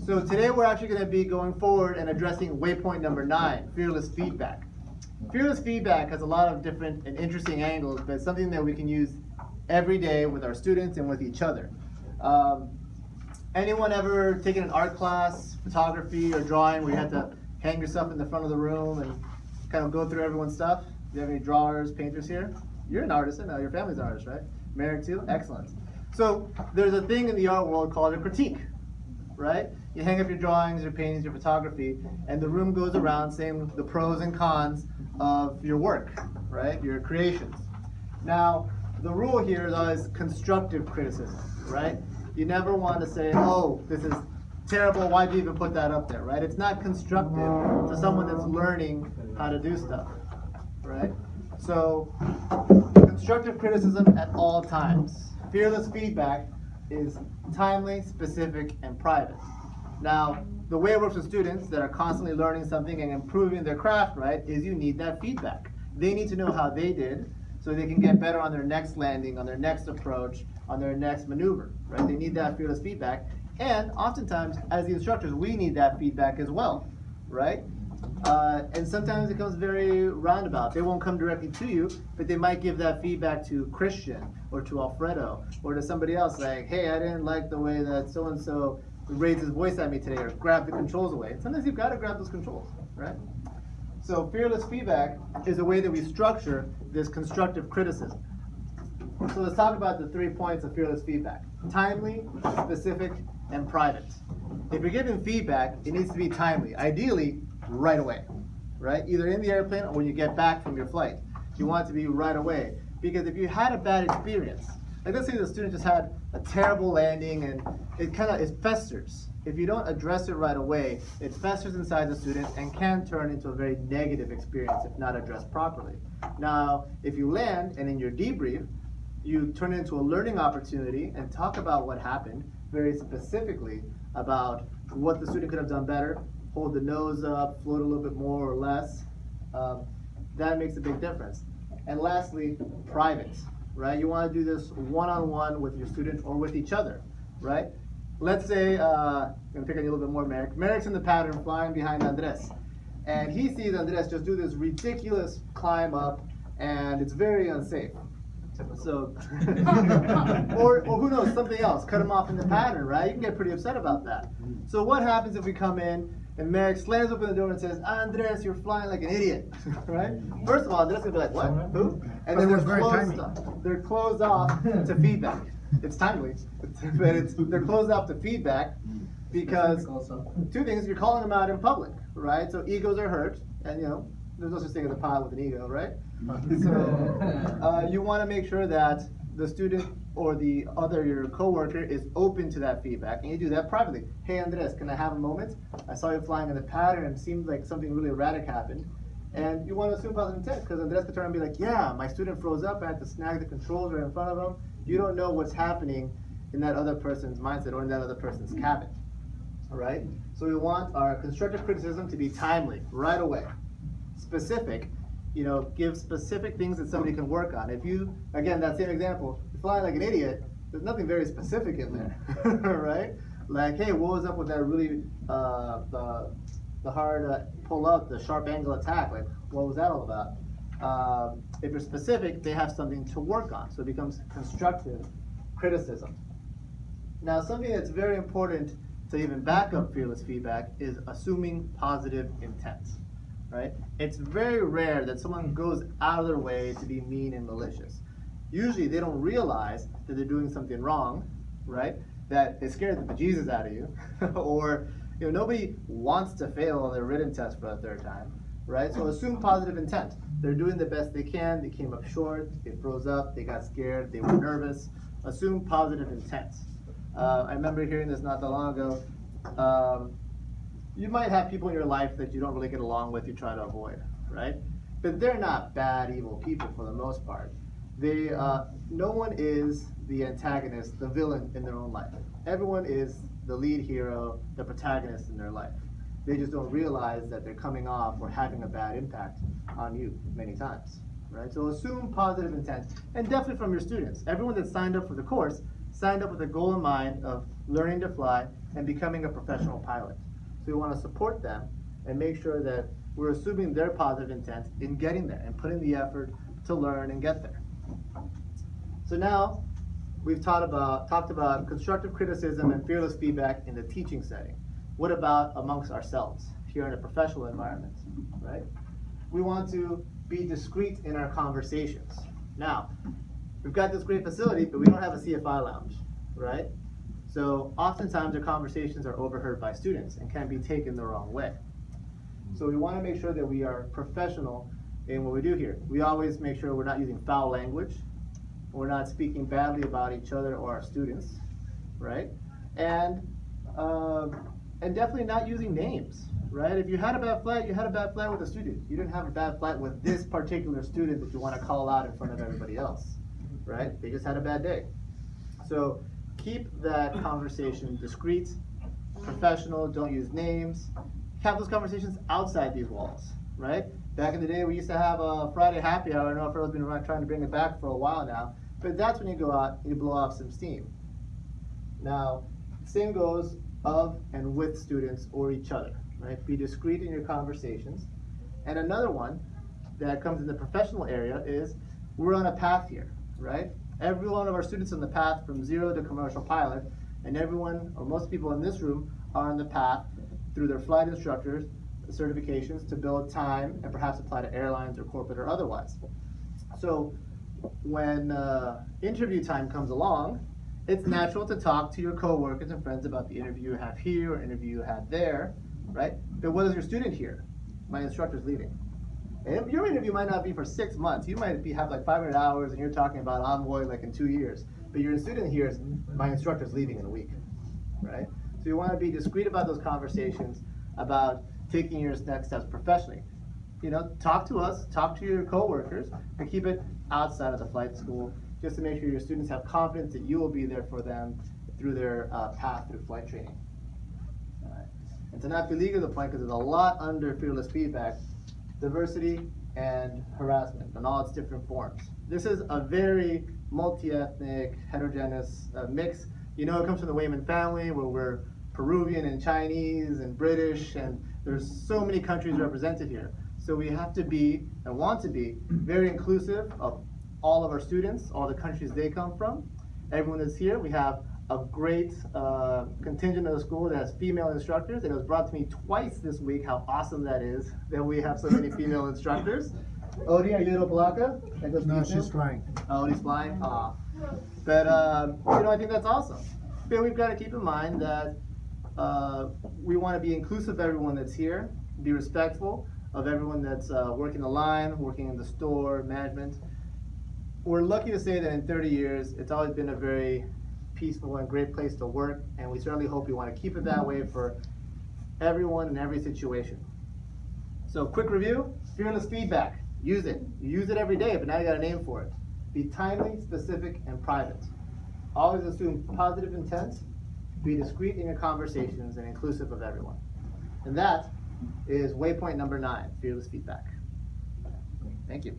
So today we're actually going to be going forward and addressing waypoint number 9, fearless feedback. Fearless feedback has a lot of different and interesting angles, but it's something that we can use every day with our students and with each other. Anyone ever taken an art class, photography, or drawing where you had to hang yourself in the front of the room and kind of go through everyone's stuff? Do you have any drawers, painters here? You're an artist, I know. Your family's an artist, right? Married too? Excellent. So there's a thing in the art world called a critique, right? You hang up your drawings, your paintings, your photography, and the room goes around saying the pros and cons of your work, right? Your creations. Now, the rule here though is constructive criticism, right? You never want to say, oh, this is terrible, why'd you even put that up there, right? It's not constructive to someone that's learning how to do stuff, right? So, constructive criticism at all times. Fearless feedback is timely, specific, and private. Now, the way it works with students that are constantly learning something and improving their craft, right, is you need that feedback. They need to know how they did so they can get better on their next landing, on their next approach, on their next maneuver, right? They need that fearless feedback. And oftentimes, as the instructors, we need that feedback as well, right? And sometimes it comes very roundabout. They won't come directly to you, but they might give that feedback to Christian or to Alfredo or to somebody else like, hey, I didn't like the way that so-and-so raised his voice at me today or grabbed the controls away. Sometimes you've got to grab those controls, right? So fearless feedback is a way that we structure this constructive criticism. So let's talk about the 3 points of fearless feedback. Timely, specific, and private. If you're giving feedback, it needs to be timely. Ideally, right away, right? Either in the airplane or when you get back from your flight. You want it to be right away. Because if you had a bad experience, like let's say the student just had a terrible landing and it festers. If you don't address it right away, it festers inside the student and can turn into a very negative experience if not addressed properly. Now, if you land and in your debrief, you turn it into a learning opportunity and talk about what happened very specifically about what the student could have done better, hold the nose up, float a little bit more or less, that makes a big difference. And lastly, private, right? You want to do this one-on-one with your student or with each other, right? Let's say, I'm going to pick on you a little bit more, Merrick. Merrick's in the pattern flying behind Andres. And he sees Andres just do this ridiculous climb up, and it's very unsafe. So, or who knows, something else, cut him off in the pattern, right? You can get pretty upset about that. So what happens if we come in and Merrick slams open the door and says, Andres, you're flying like an idiot, right? First of all, Andres is going to be like, what? Who? And then they're closed off to feedback. It's timely, but they're closed off to feedback because two things, you're calling them out in public, right? So egos are hurt, and there's no such thing as a pilot with an ego, right? So you want to make sure that the student or your coworker is open to that feedback, and you do that privately. Hey Andres, can I have a moment? I saw you flying in the pattern and it seemed like something really erratic happened. And you want to assume positive intent, because Andres could turn and be like, yeah, my student froze up, I had to snag the controls right in front of him. You don't know what's happening in that other person's mindset or in that other person's cabin. All right? So we want our constructive criticism to be timely, right away. Specific, give specific things that somebody can work on. If you, again, that same example, you're flying like an idiot, there's nothing very specific in there, right? Like, hey, what was up with that really, the hard pull out, the sharp angle attack? Like, what was that all about? If you're specific, they have something to work on. So it becomes constructive criticism. Now, something that's very important to even back up fearless feedback is assuming positive intent, right? It's very rare that someone goes out of their way to be mean and malicious. Usually they don't realize that they're doing something wrong, right? That it scared the bejesus out of you, or nobody wants to fail on their written test for a third time, right? So assume positive intent. They're doing the best they can. They came up short. They froze up. They got scared. They were nervous. Assume positive intent. I remember hearing this not that long ago. You might have people in your life that you don't really get along with, you try to avoid, right? But they're not bad, evil people for the most part. No one is the antagonist, the villain in their own life. Everyone is the lead hero, the protagonist in their life. They just don't realize that they're coming off or having a bad impact on you many times, right? So assume positive intent, and definitely from your students. Everyone that signed up for the course signed up with a goal in mind of learning to fly and becoming a professional pilot. So we want to support them and make sure that we're assuming their positive intent in getting there and putting the effort to learn and get there. So now we've talked about constructive criticism and fearless feedback in the teaching setting. What about amongst ourselves here in a professional environment, right? We want to be discreet in our conversations. Now, we've got this great facility, but we don't have a CFI lounge, right? So oftentimes our conversations are overheard by students and can be taken the wrong way. So we want to make sure that we are professional in what we do here. We always make sure we're not using foul language, we're not speaking badly about each other or our students, right? And definitely not using names, right? If you had a bad flight, you had a bad flight with a student. You didn't have a bad flight with this particular student that you want to call out in front of everybody else, right? They just had a bad day. So keep that conversation discreet, professional, don't use names. Have those conversations outside these walls, right? Back in the day, we used to have a Friday happy hour. I don't know if everyone's been trying to bring it back for a while now, but that's when you go out and you blow off some steam. Now, same goes of and with students or each other, right? Be discreet in your conversations. And another one that comes in the professional area is we're on a path here, right? Every one of our students on the path from 0 to commercial pilot, and everyone, or most people in this room, are on the path through their flight instructors, certifications to build time and perhaps apply to airlines or corporate or otherwise. So when interview time comes along, it's natural to talk to your coworkers and friends about the interview you have here or interview you had there, right? But what is your student here? My instructor's leaving. And your interview might not be for 6 months. You might have like 500 hours and you're talking about envoy like in 2 years. But your student here is, my instructor's leaving in a week, right? So you want to be discreet about those conversations about taking your next steps professionally. You know, talk to us, talk to your coworkers, but keep it outside of the flight school, just to make sure your students have confidence that you will be there for them through their path through flight training. All right. And to not belabor the point, because there's a lot under fearless feedback, diversity and harassment in all its different forms. This is a very multi-ethnic, heterogeneous mix. You know, it comes from the Wayman family, where we're Peruvian and Chinese and British, and there's so many countries represented here. So we have to be, and want to be, very inclusive of all of our students, all the countries they come from. Everyone that's here, we have a great contingent of the school that has female instructors, and it was brought to me twice this week how awesome that is, that we have so many female instructors. Odie, are you little Palaka? No, she's flying. Oh, Odie's flying? Aw. But, you know, I think that's awesome. But we've got to keep in mind that we want to be inclusive of everyone that's here, be respectful of everyone that's working the line, working in the store, management. We're lucky to say that in 30 years, it's always been a very peaceful and great place to work, and we certainly hope we want to keep it that way for everyone in every situation. So quick review, fearless feedback. Use it. You use it every day, but now you got a name for it. Be timely, specific, and private. Always assume positive intent. Be discreet in your conversations and inclusive of everyone. And that is waypoint number 9, fearless feedback. Thank you.